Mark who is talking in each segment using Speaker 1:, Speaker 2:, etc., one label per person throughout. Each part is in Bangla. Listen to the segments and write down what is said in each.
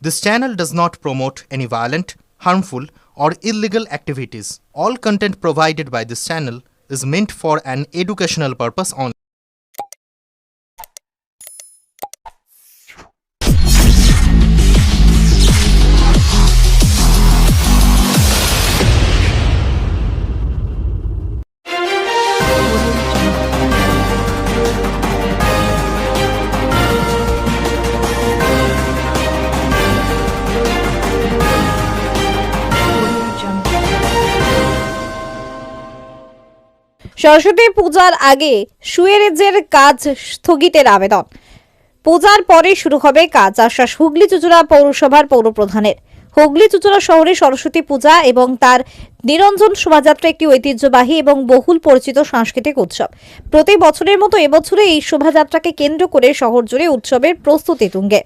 Speaker 1: This channel does not promote any violent, harmful, or illegal activities. All content provided by this channel is meant for an educational purpose only.
Speaker 2: Saraswati পূজার আগে সুয়েরেজের কাজ স্থগিতের আবেদন। পূজার পরে শুরু হবে কাজ, আশ্বাস হুগলি চুঁচুড়া পৌরসভার পৌরপ্রধানের। হুগলি চুঁচুড়া শহরে সরস্বতী পূজা এবং তার নিরঞ্জন শোভাযাত্রা একটি ঐতিহ্যবাহী এবং বহুল পরিচিত সাংস্কৃতিক উৎসব। প্রতি বছরের মতো এবছরে এই শোভাযাত্রাকে কেন্দ্র করে শহর জুড়ে উৎসবের প্রস্তুতি তুঙ্গে।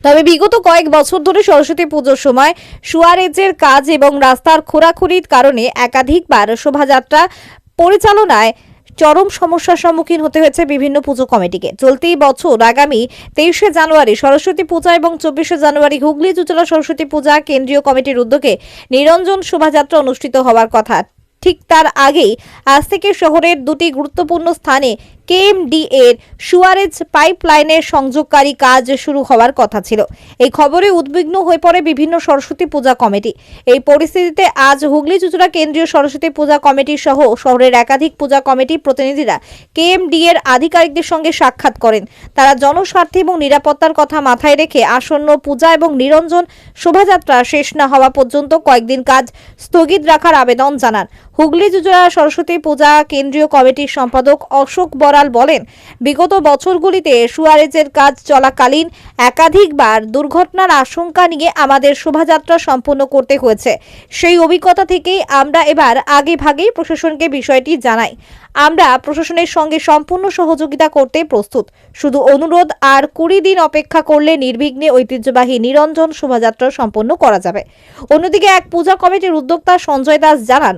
Speaker 2: তবে বিগত কয়েক বছর ধরে সরস্বতী পুজোর সময় সুয়ারেজের কাজ এবং রাস্তার খোঁড়াখুড়ির কারণে একাধিকবার শোভাযাত্রা পরিচালনায় চরম সমস্যার সম্মুখীন হতে হয়েছে বিভিন্ন পুজো কমিটিকে। চলতি বছর আগামী 23শে জানুয়ারি সরস্বতী পূজা এবং 24শে জানুয়ারি হুগলি চুঁচুড়া সরস্বতী পূজা কেন্দ্রীয় কমিটির উদ্যোগে নিরঞ্জন শোভাযাত্রা অনুষ্ঠিত হওয়ার কথা। ঠিক তার আগেই আজ থেকে শহরের দুটি গুরুত্বপূর্ণ স্থানে কেএমডি এর সুয়ারেজ পাইপলাইনের সংযোগকারী কাজ শুরু হওয়ার কথা ছিল। এই খবরে উদ্বিগ্ন হয়ে পড়ে বিভিন্ন সরস্বতী পূজা কমিটি। এই পরিস্থিতিতে আজ হুগলি চুঁচুড়া কেন্দ্রীয় সরস্বতী পূজা কমিটি সহ শহরের একাধিক পূজা কমিটি প্রতিনিধিরা কেএমডি এর আধিকারিকদের সঙ্গে সাক্ষাৎ করেন। তারা জনস্বার্থে এবং নিরাপত্তার কথা মাথায় রেখে আসন্ন পূজা এবং নিরঞ্জন শোভাযাত্রা শেষ না হওয়া পর্যন্ত কয়েকদিন কাজ স্থগিত রাখার আবেদন জানান। হুগলি চুঁচুড়া সরস্বতী পূজা কেন্দ্রীয় কমিটির সম্পাদক অশোক বড়াল বলেন, বিগত বছরগুলিতে সুয়ারেজের কাজ চলাকালীন একাধিকবার দুর্ঘটনার আশঙ্কা নিয়ে আমাদের শোভাযাত্রা সম্পন্ন করতে হয়েছে। সেই অভিজ্ঞতা থেকেই আমরা এবার আগেভাগেই প্রশাসনকে বিষয়টি জানাই। আমরা প্রশাসনের সঙ্গে সম্পূর্ণ সহযোগিতা করতে প্রস্তুত। শুধু অনুরোধ, আর 20 দিন অপেক্ষা করলে নির্বিঘ্নে ঐতিহ্যবাহী নিরঞ্জন শোভাযাত্রা সম্পন্ন করা যাবে। অন্যদিকে এক পূজা কমিটির উদ্যোক্তা সঞ্জয় দাস জানান,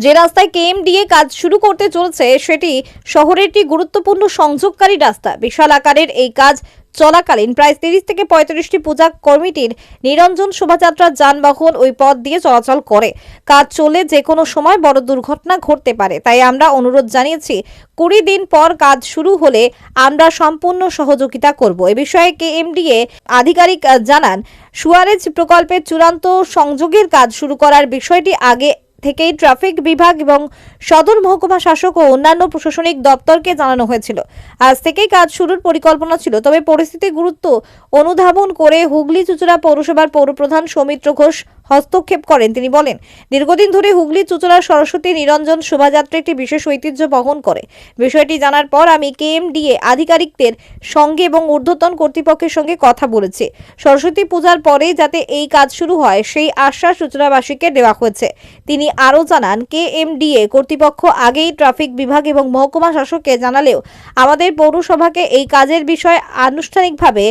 Speaker 2: যে রাস্তায় কেএমডিএ কাজ শুরু করতে চলেছে সেটি শহরের একটি গুরুত্বপূর্ণ সংযোগকারী রাস্তা। বিশাল আকারের এই কাজ চলাকালীন প্রায় 30 থেকে 35টি পূজা কমিটির নিরঞ্জন শোভাযাত্রার যানবাহন ওই পথ দিয়ে চলাচল করে। কাজ চলে যে কোনো সময় বড় দুর্ঘটনা ঘটতে পারে, তাই আমরা অনুরোধ জানিয়েছি 20 দিন পর কাজ শুরু হলে আমরা সম্পূর্ণ সহযোগিতা করব। এ বিষয়ে কেএমডিএ আধিকারিক জানান, সুয়ারেজ প্রকল্পের চূড়ান্ত সংযোগের কাজ শুরু করার বিষয়টি আগে থেকেই ট্রাফিক বিভাগ এবং সদর মহকুমা শাসক ও অন্যান্য প্রশাসনিক দপ্তরকে জানানো হয়েছিল। আজ থেকেই কাজ শুরুর পরিকল্পনা ছিল, তবে পরিস্থিতির গুরুত্ব অনুধাবন করে হুগলি চুঁচুড়া পৌরসভার পৌরপ্রধান সৌমিত্র ঘোষ হস্তক্ষেপ করেন। তিনি বলেন, দীর্ঘদিন ধরে হুগলি চুঁচুড়া সরস্বতী নিরঞ্জন শোভাযাত্রা একটি বিশেষ ঐতিহ্য বহন করে। বিষয়টি জানার পর আমি কেএমডিএ আধিকারিকদের সঙ্গে এবং ঊর্ধ্বতন কর্তৃপক্ষের সঙ্গে কথা বলেছি। সরস্বতী পূজার পরেই যাতে এই কাজ শুরু হয় সেই আশ্বাস চুঁচুড়াবাসীকে দেওয়া হয়েছে। তিনি আরও জানান, কেএমডিএ কর্তৃপক্ষ আগেই ট্রাফিক বিভাগ এবং মহকুমা শাসককে জানালেও আমাদের পৌরসভাকে এই কাজের বিষয়ে আনুষ্ঠানিকভাবে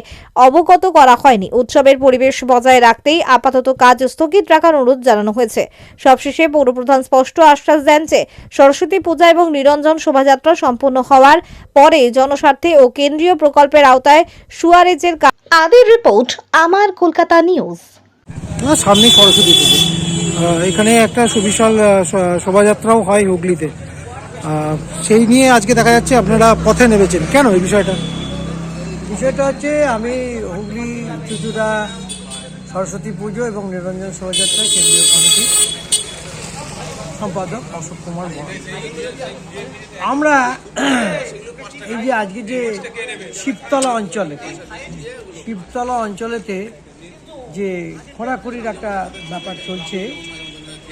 Speaker 2: অবগত করা হয়নি। উৎসবের পরিবেশ বজায় রাখতেই আপাতত কাজ স্থগিত রাখার অনুরোধ জানানো হয়েছে। সবশেষে পৌরপ্রধান স্পষ্ট আশ্বাস দেন যে সরস্বতী পূজা এবং নিরঞ্জন শোভাযাত্রা সম্পন্ন হওয়ার পরে জনস্বার্থে ও কেন্দ্রীয় প্রকল্পের আওতায় সুয়ারেজের কাজ। আদির রিপোর্ট, আমার কলকাতা নিউজ।
Speaker 3: সামনে সরস্বতী পুজো, এখানে একটা সুবিশাল শোভাযাত্রাও হয় হুগলিতে। সেই নিয়ে আজকে দেখা যাচ্ছে আপনারা পথে নেমেছেন, কেন এই বিষয়টা?
Speaker 4: বিষয়টা হচ্ছে, আমি হুগলি চুঁচুড়া সরস্বতী পুজো এবং নিরঞ্জন শোভাযাত্রা কেন্দ্রীয় কমিটির সম্পাদক অশোক কুমার বড়। আমরা এই যে আজকে যে শিবতলা অঞ্চলেতে যে খোঁড়াখুড়ির একটা ব্যাপার চলছে,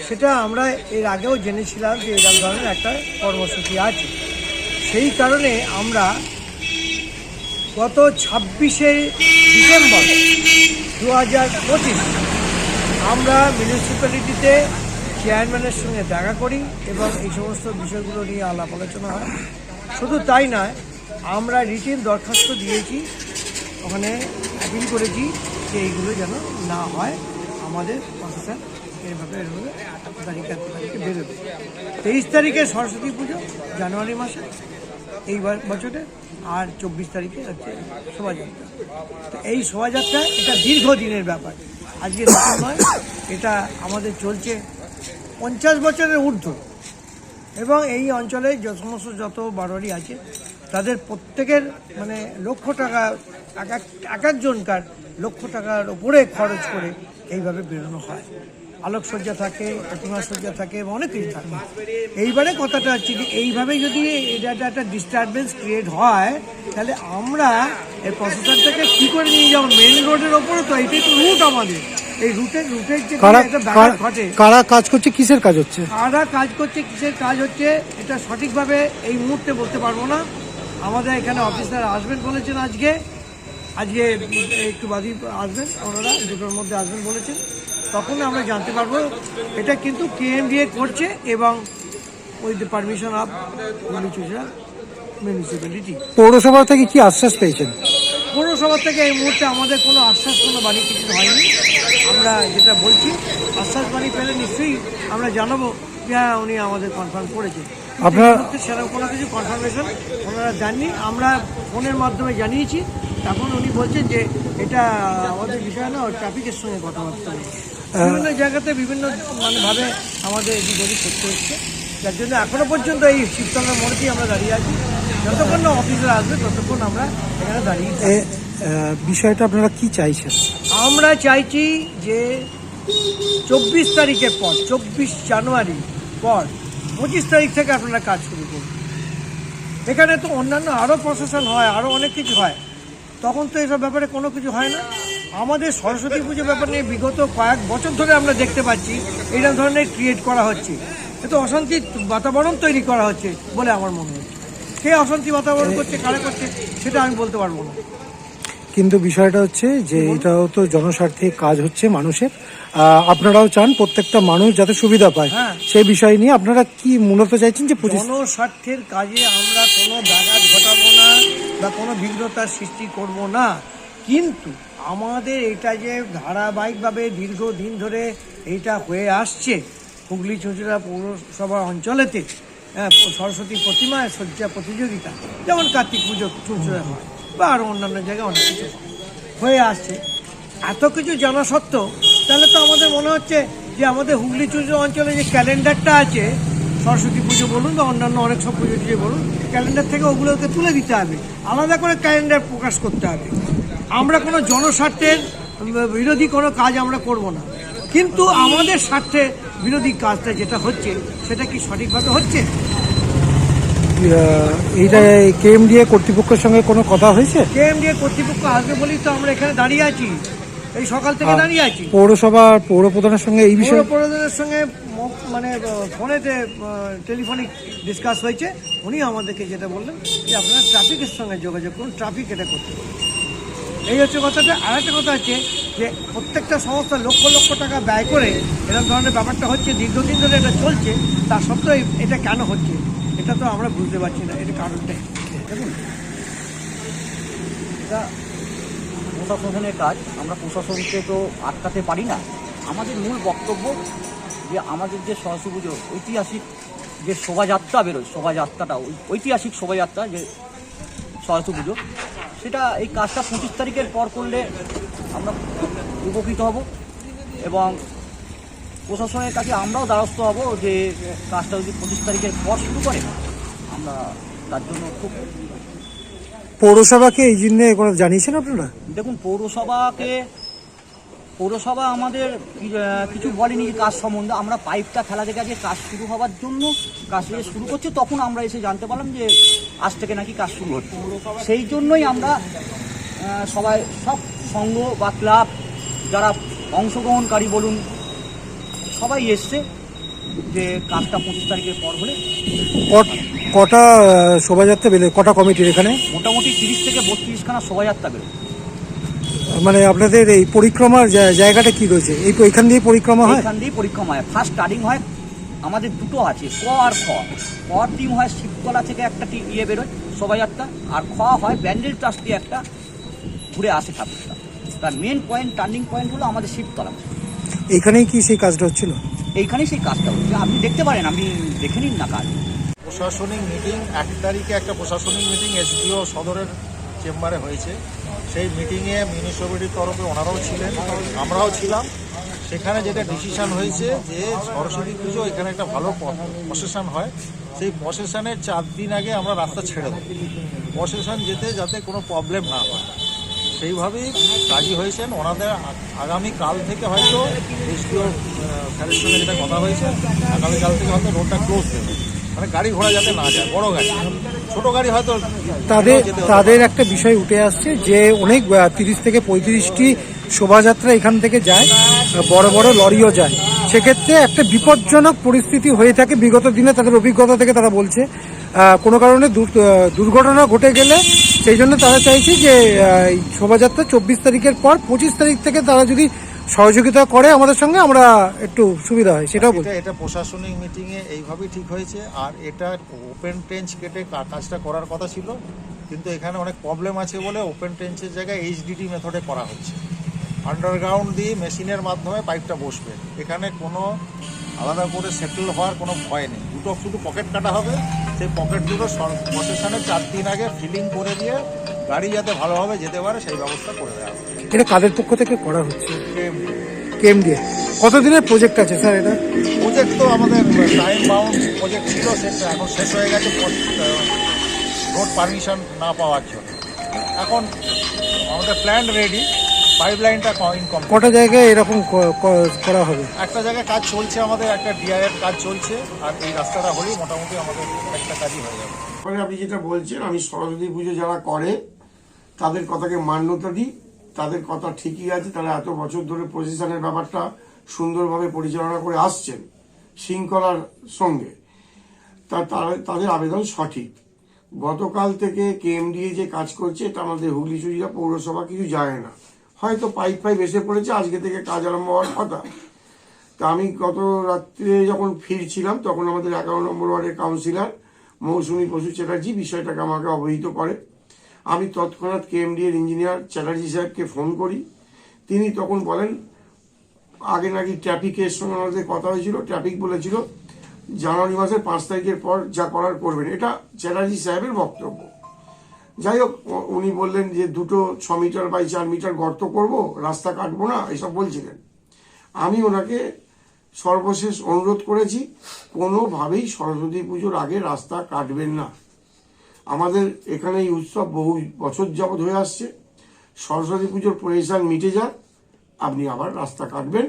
Speaker 4: সেটা আমরা এর আগেও জেনেছিলাম যে এরকম ধরনের একটা কর্মসূচি আছে। সেই কারণে আমরা গত 26শে ডিসেম্বর 2025 আমরা মিউনিসিপ্যালিটিতে চেয়ারম্যানের সঙ্গে দেখা করি এবং এই সমস্ত বিষয়গুলো নিয়ে আলাপ আলোচনা হয়। শুধু তাই নয়, আমরা রিটেন দরখাস্ত দিয়েছি, ওখানে অ্যাপিল করেছি যে এইগুলো যেন না হয়। আমাদের প্রশাসন এইভাবে তারিখে বেরোবে। 23 তারিখে সরস্বতী পুজো, জানুয়ারি মাসে। এই বছরে, আর 24 তারিখে হচ্ছে শোভাযাত্রা। তো এই শোভাযাত্রা এটা দীর্ঘদিনের ব্যাপার, আজকে নতুন নয়, এটা আমাদের চলছে 50 বছরের ঊর্ধ্ব। এবং এই অঞ্চলে সমস্ত যত বারোয়ারি আছে তাদের প্রত্যেকের মানে লক্ষ টাকা, এক একজনকার লক্ষ টাকার উপরে খরচ করে এইভাবে বেরোনো হয়। আলোকসজ্জা থাকে, প্রতিমা সজ্জা থাকে এবং অনেক কিছু থাকে। এইবারে কথাটা হচ্ছে যে এইভাবে যদি এটা একটা ডিস্টারবেন্স ক্রিয়েট হয়, তাহলে আমরা এই প্রসেসরটাকে কী করে নিয়ে যাবো মেন রোডের ওপরে? তো এইটাই তো রুট আমাদের, এই রুটের যে একটা ব্যাঘাত ঘটে।
Speaker 3: কারা কাজ করছে, কিসের কাজ হচ্ছে?
Speaker 4: কারা কাজ করছে, কিসের কাজ হচ্ছে, এটা সঠিকভাবে এই মুহূর্তে বলতে পারবো না। আমাদের এখানে অফিসার আসবেন বলেছেন, আজকে একটু বাদই আসবেন, ওনারা 2টোর মধ্যে আসবেন বলেছেন, তখন আমরা জানতে পারবো। এটা কিন্তু কেএমডিএ করছে এবং উইথ দ্য পারমিশন অফ হুগলি-চুঁচুড়া মিউনিসিপ্যালিটি।
Speaker 3: পৌরসভা থেকে কি আশ্বাস পেয়েছেন?
Speaker 4: পৌরসভা থেকে এই মুহূর্তে আমাদের কোনো আশ্বাস, কোনো বাণী কিছু হয়নি। আমরা যেটা বলছি, আশ্বাস বাণী পেলে নিশ্চয়ই আমরা জানাবো যে হ্যাঁ উনি আমাদের কনফার্ম করেছেন।
Speaker 3: আপনার
Speaker 4: সেরকম কোনো কিছু কনফার্মেশন ওনারা জাননি, আমরা ফোনের মাধ্যমে জানিয়েছি। এখন উনি বলছেন যে এটা আমাদের বিষয় না, ট্রাফিকের সঙ্গে কথাবার্তা বলছে। বিভিন্ন জায়গাতে বিভিন্ন ভাবে আমাদের এদিক ওদিক করতে হচ্ছে, যার জন্য এখনো পর্যন্ত এই শিবতলার মোড়েতেই আমরা দাঁড়িয়ে আছি। যতক্ষণ না অফিসার আসবে ততক্ষণ আমরা এখানে দাঁড়িয়ে
Speaker 3: বিষয়টা আপনারা কি চাইছেন?
Speaker 4: আমরা চাইছি যে 24 তারিখের পর, 24 জানুয়ারি পর 25 তারিখ থেকে আপনারা কাজ শুরু করুন। এখানে তো অন্যান্য আরও প্রশাসন হয়, আরও অনেক কিছু হয়, তখন তো এসব ব্যাপারে কোনো কিছু হয় না। আমাদের সরস্বতী পুজোর ব্যাপার নিয়ে বিগত কয়েক বছর ধরে আমরা দেখতে পাচ্ছি এইরকম ধরনের ক্রিয়েট করা হচ্ছে, এত অশান্তির বাতাবরণ তৈরি করা হচ্ছে বলে আমার মনে হচ্ছে। কে অশান্তি বাতাবরণ করছে, কারা করছে, সেটা আমি বলতে পারবো না।
Speaker 3: কিন্তু বিষয়টা হচ্ছে যে এটাও তো জনস্বার্থে কাজ হচ্ছে মানুষের, আপনারাও চান প্রত্যেকটা মানুষ যাতে সুবিধা পায়, সেই বিষয় নিয়ে আপনারা কি মূলত চাইছেন? যে
Speaker 4: জনস্বার্থের কাজে আমরা কোনো ব্যাঘাত ঘটাবো না বা কোনো বিঘ্নতার সৃষ্টি করব না, কিন্তু আমাদের এটা যে ধারাবাহিকভাবে দীর্ঘদিন ধরে এইটা হয়ে আসছে হুগলি-চুঁচুড়া পৌরসভা অঞ্চলেতে, সরস্বতী প্রতিমায় সজ্জা প্রতিযোগিতা, যেমন কার্তিক পুজো চুঁচুড়া হয় বা আরও অন্যান্য জায়গায় অনেক কিছু হয়ে আসছে, এত কিছু জানা সত্ত্বেও তাহলে তো আমাদের মনে হচ্ছে যে আমাদের হুগলি-চুঁচুড়া অঞ্চলে যে ক্যালেন্ডারটা আছে, সরস্বতী পুজো বলুন বা অন্যান্য অনেক সব পুজো টুজো বলুন, ক্যালেন্ডার থেকে ওগুলোকে তুলে দিতে হবে, আলাদা করে ক্যালেন্ডার প্রকাশ করতে হবে। আমরা কোনো জনস্বার্থের বিরোধী কোনো কাজ আমরা করব না, কিন্তু আমাদের স্বার্থে বিরোধী কাজটা যেটা হচ্ছে সেটা কি সঠিকভাবে হচ্ছে?
Speaker 3: এইটা কেএমডিএ কর্তৃপক্ষের সঙ্গে কোনো কথা হয়েছে?
Speaker 4: কেএমডিএ কর্তৃপক্ষ আসবে বলেই তো আমরা এখানে দাঁড়িয়ে আছি, এই সকাল থেকে দাঁড়িয়ে আছি।
Speaker 3: পৌরসভা পৌর প্রধানের সঙ্গে এই বিষয়ে
Speaker 4: প্রধানের সঙ্গে ফোনেতে টেলিফোনিক ডিসকাস হয়েছে। উনি আমাদেরকে যেটা বললেন যে আপনারা ট্রাফিকের সঙ্গে যোগাযোগ করুন, ট্রাফিক এটা করতে পারে, এই হচ্ছে কথাটা। আর একটা কথা হচ্ছে যে প্রত্যেকটা সংস্থা লক্ষ লক্ষ টাকা ব্যয় করে এরকম ধরনের ব্যাপারটা হচ্ছে, দীর্ঘদিন ধরে এটা চলছে, তা সত্ত্বেও এটা কেন হচ্ছে এটা তো আমরা বুঝতে পারছি না, এটা কারণটাই।
Speaker 5: দেখুন, এটা প্রশাসনের কাজ, আমরা প্রশাসনকে তো আটকাতে পারি না। আমাদের মূল বক্তব্য যে আমাদের যে সরস্বতী পুজো ঐতিহাসিক যে শোভাযাত্রা বেরোয়, শোভাযাত্রাটা ঐতিহাসিক শোভাযাত্রা যে সরস্বতী পুজো, সেটা এই কাজটা 25 তারিখের পর করলে আমরা খুব উপকৃত হব এবং প্রশাসনের কাছে আমরাও দ্বারস্থ হব যে কাজটা যদি 25 তারিখের পর শুরু করে, আমরা তার জন্য খুব।
Speaker 3: পৌরসভাকে এই জন্য কোনো জানিয়েছেন আপনারা?
Speaker 5: দেখুন, পৌরসভা আমাদের কিছু বলেনি যে কাজ সম্বন্ধে। আমরা পাইপটা ফেলা থেকে যে কাজ শুরু হওয়ার জন্য কাজ শুরু করছে, তখন আমরা এসে জানতে পারলাম যে আজ থেকে নাকি কাজ শুরু হচ্ছে। সেই জন্যই আমরা সবাই, সব সংঘ বা ক্লাব যারা অংশগ্রহণকারী বলুন, সবাই এসছে যে কাজটা 25 তারিখের পর হলে।
Speaker 3: কটা শোভাযাত্রা বেরোয়, কটা কমিটির এখানে?
Speaker 5: মোটামুটি 30 থেকে 32খানা শোভাযাত্রা বেরোয়।
Speaker 3: মানে আপনাদের এই পরিক্রমার জায়গাটা কি রয়েছে? এইখান দিয়ে পরিক্রমা হয়?
Speaker 5: এখান দিয়ে পরিক্রমা হয়। ফার্স্ট স্টার্টিং হয়, আমাদের দুটো আছে, ক আর খ। কর টিম হয় শিবতলা থেকে একটা ইয়ে বেরোয় শোভাযাত্রা, আর খ হয় ব্যান্ডেল ট্রাস্ট দিয়ে একটা ঘুরে আসে ঠাকুরটা। তার মেন পয়েন্ট, টার্নিং পয়েন্ট হলো আমাদের শিবতলা।
Speaker 3: এইখানেই কি সেই কাজটা হচ্ছিল?
Speaker 5: এইখানেই সেই কাজটা হচ্ছে, আপনি দেখতে পারেন, আপনি দেখে নিন না কাজ।
Speaker 6: প্রশাসনিক মিটিং 1 তারিখে একটা প্রশাসনিক মিটিং এসডিও সদরের চেম্বারে হয়েছে। সেই মিটিংয়ে মিউনিসিপ্যালিটির তরফে ওনারাও ছিলেন, আমরাও ছিলাম। সেখানে যেটা ডিসিশন হয়েছে যে সরস্বতী পুজো এখানে একটা ভালো প্রসেশন হয়, সেই প্রসেশনের 4 দিন আগে আমরা রাস্তা ছেড়ে দেবো, প্রসেশন যেতে যাতে কোনো প্রবলেম না হয়। সেইভাবেই রাজি হয়েছেন ওনাদের। আগামী কাল থেকে হয়তো এসডিও স্যারের সঙ্গে যেটা কথা হয়েছে, আগামীকাল থেকে হয়তো রোডটা ক্লোজ দেবে, মানে গাড়ি ঘোড়া যাতে না যায়, বড় গাড়ি, ছোট গাড়ি হয়তো
Speaker 3: তাদের একটা বিষয় উঠে আসছে যে অনেক 30 থেকে 35টি শোভাযাত্রা এখান থেকে যায়, বড় বড় লরিও যায়। সেক্ষেত্রে একটা বিপজ্জনক পরিস্থিতি হয়ে থাকে। বিগত দিনে তাদের অভিজ্ঞতা থেকে তারা বলছে কোনো কারণে দুর্ঘটনা ঘটে গেলে সেই জন্য তারা চাইছে যে এই শোভাযাত্রা 24 তারিখের পর 25 তারিখ থেকে তারা যদি সহযোগিতা করে আমাদের সঙ্গে, আমরা একটু সুবিধা হয়, সেটাও বলছি।
Speaker 6: এটা প্রশাসনিক মিটিংয়ে এইভাবেই ঠিক হয়েছে। আর এটা ওপেন ট্রেঞ্চ কেটে কাজটা করার কথা ছিল, কিন্তু এখানে অনেক প্রবলেম আছে বলে ওপেন ট্রেঞ্চের জায়গায় এইচডিডি মেথডে করা হচ্ছে। আন্ডারগ্রাউন্ড দিয়ে মেশিনের মাধ্যমে পাইপটা বসবে, এখানে কোনো আলাদা করে সেটেল হওয়ার কোনো ভয় নেই। দুটো শুধু পকেট কাটা হবে, সেই পকেট দুটো প্রসেশনে 4 দিন আগে ফিলিং করে দিয়ে গাড়ি যাতে ভালোভাবে যেতে পারে সেই ব্যবস্থা করে দেওয়া হবে।
Speaker 3: এটা কাদের পক্ষ থেকে করা হচ্ছে? কেএমডিএ। কতদিনের প্রজেক্ট আছে স্যার এটা?
Speaker 6: প্রজেক্ট তো আমাদের টাইম বাউন্ড প্রজেক্ট ছিল, সেটা এখন শেষ হয়ে গেছে রোড পারমিশন না পাওয়ার জন্য। এখন আমাদের প্ল্যান রেডি, পাইপলাইনটা ইনকমপ্লিট।
Speaker 3: কটা জায়গায় এরকম করা হবে?
Speaker 6: একটা জায়গায় কাজ চলছে, আমাদের একটা ডিআইএর কাজ চলছে, আর এই রাস্তাটা হলেই মোটামুটি আমাদের একটা কাজই হয়ে যাবে।
Speaker 7: আপনি যেটা বলছেন, আমি সরস্বতী পুজো যারা করে তাদের কথাকে মান্যতা দিই, তাদের কথা ঠিকই আছে। তারা এত বছর ধরে প্রশাসনের ব্যাপারটা সুন্দরভাবে পরিচালনা করে আসছেন শৃঙ্খলার সঙ্গে, তাদের আবেদন সঠিক। গতকাল থেকে কেএমডিএ যে কাজ করছে, এটা আমাদের হুগলি চুরিয়া পৌরসভা কিছু যায় না, হয়তো পাইপ এসে পড়েছে, আজকে থেকে কাজ আরম্ভ হওয়ার কথা। তা আমি গত রাত্রে যখন ফিরছিলাম তখন আমাদের 11 নম্বর ওয়ার্ডের কাউন্সিলর মৌসুমী বসু চ্যাটার্জি বিষয়টাকে আমাকে অবহিত করে। আমি তৎক্ষণাৎ কেএমডিএর ইঞ্জিনিয়ার চ্যাটার্জি সাহেবকে ফোন করি। তিনি তখন বলেন, আগে নাকি ট্রাফিকের সঙ্গে আমাদের কথা হয়েছিল, ট্রাফিক বলেছিল জানুয়ারি মাসের 5 তারিখের পর যা করার করবেন। এটা চ্যাটার্জি সাহেবের বক্তব্য। যাই হোক, উনি বললেন যে 6 মিটার বাই 4 মিটার গর্ত করব, রাস্তা কাটবো না, এসব বলছিলেন। আমি ওনাকে সর্বশেষ অনুরোধ করেছি, কোনোভাবেই সরস্বতী পুজোর আগে রাস্তা কাটবেন না। আমাদের এখানে এই উৎসব বহু বছর যাবৎ হয়ে আসছে। সরস্বতী পুজোর পরিবেশন মিটে যাক, আপনি আবার রাস্তা কাটবেন,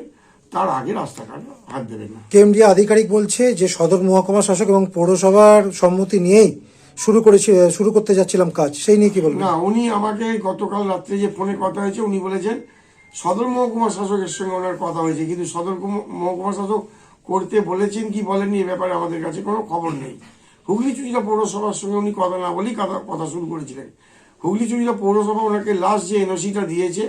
Speaker 7: তার আগে রাস্তা কাটবে হাত দেবেন না।
Speaker 3: কেএমডিএ আধিকারিক বলছে যে সদর মহকুমা শাসক এবং পৌরসভার সম্মতি নিয়েই শুরু করতে যাচ্ছিলাম কাজ, সেই নিয়ে কি বলবেন?
Speaker 7: না, উনি আমাকে গতকাল রাত্রে যে ফোনে কথা হয়েছে, উনি বলেছেন সদর মহকুমা শাসকের সঙ্গে ওনার কথা হয়েছে, কিন্তু সদর মহকুমা শাসক করতে বলেছেন কি বলেননি এ ব্যাপারে আমাদের কাছে কোনো খবর নেই। হুগলি চুরিয়া পৌরসভার সঙ্গে উনি কথা না বলেই কথা শুরু করেছিলেন। হুগলি চুরিয়া পৌরসভা ওনাকে লাস্ট যে এনওসিটা দিয়েছে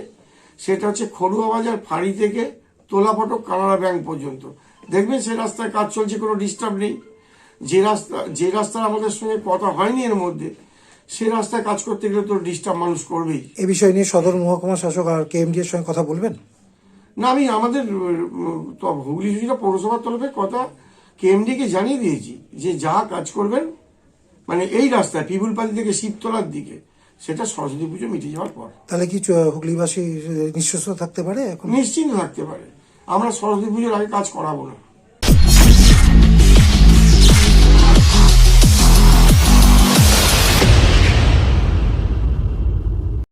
Speaker 7: সেটা হচ্ছে খড়ুয়া বাজার ফাঁড়ি থেকে তোলাফটক কানাড়া ব্যাংক পর্যন্ত। দেখবেন সে রাস্তায় কাজ চলছে, কোনো ডিস্টার্ব নেই। যে রাস্তার আমাদের সঙ্গে কথা হয়নি এর মধ্যে, সে রাস্তায় কাজ করতে গেলে তো ডিস্টার্ব মানুষ করবেই।
Speaker 3: এ বিষয় নিয়ে সদর মহকুমা শাসক আর কেএমডিএ এর সঙ্গে কথা বলবেন?
Speaker 7: না, আমি আমাদের হুগলি চুরিয়া পৌরসভার তরফে কথা কেএমডি কে জানিয়ে দিয়েছি যে যা কাজ করবেন, মানে এই রাস্তায় পিপুলপাতি থেকে শিবতলার দিকে, সেটা সরস্বতী পুজো মিটে যাওয়ার পর।
Speaker 3: তাহলে কি হুগলিবাসী নিঃশ্বস্ত থাকতে পারে? এখন
Speaker 7: নিশ্চিন্ত থাকতে পারে, আমরা সরস্বতী পুজোর আগে কাজ করাবো না।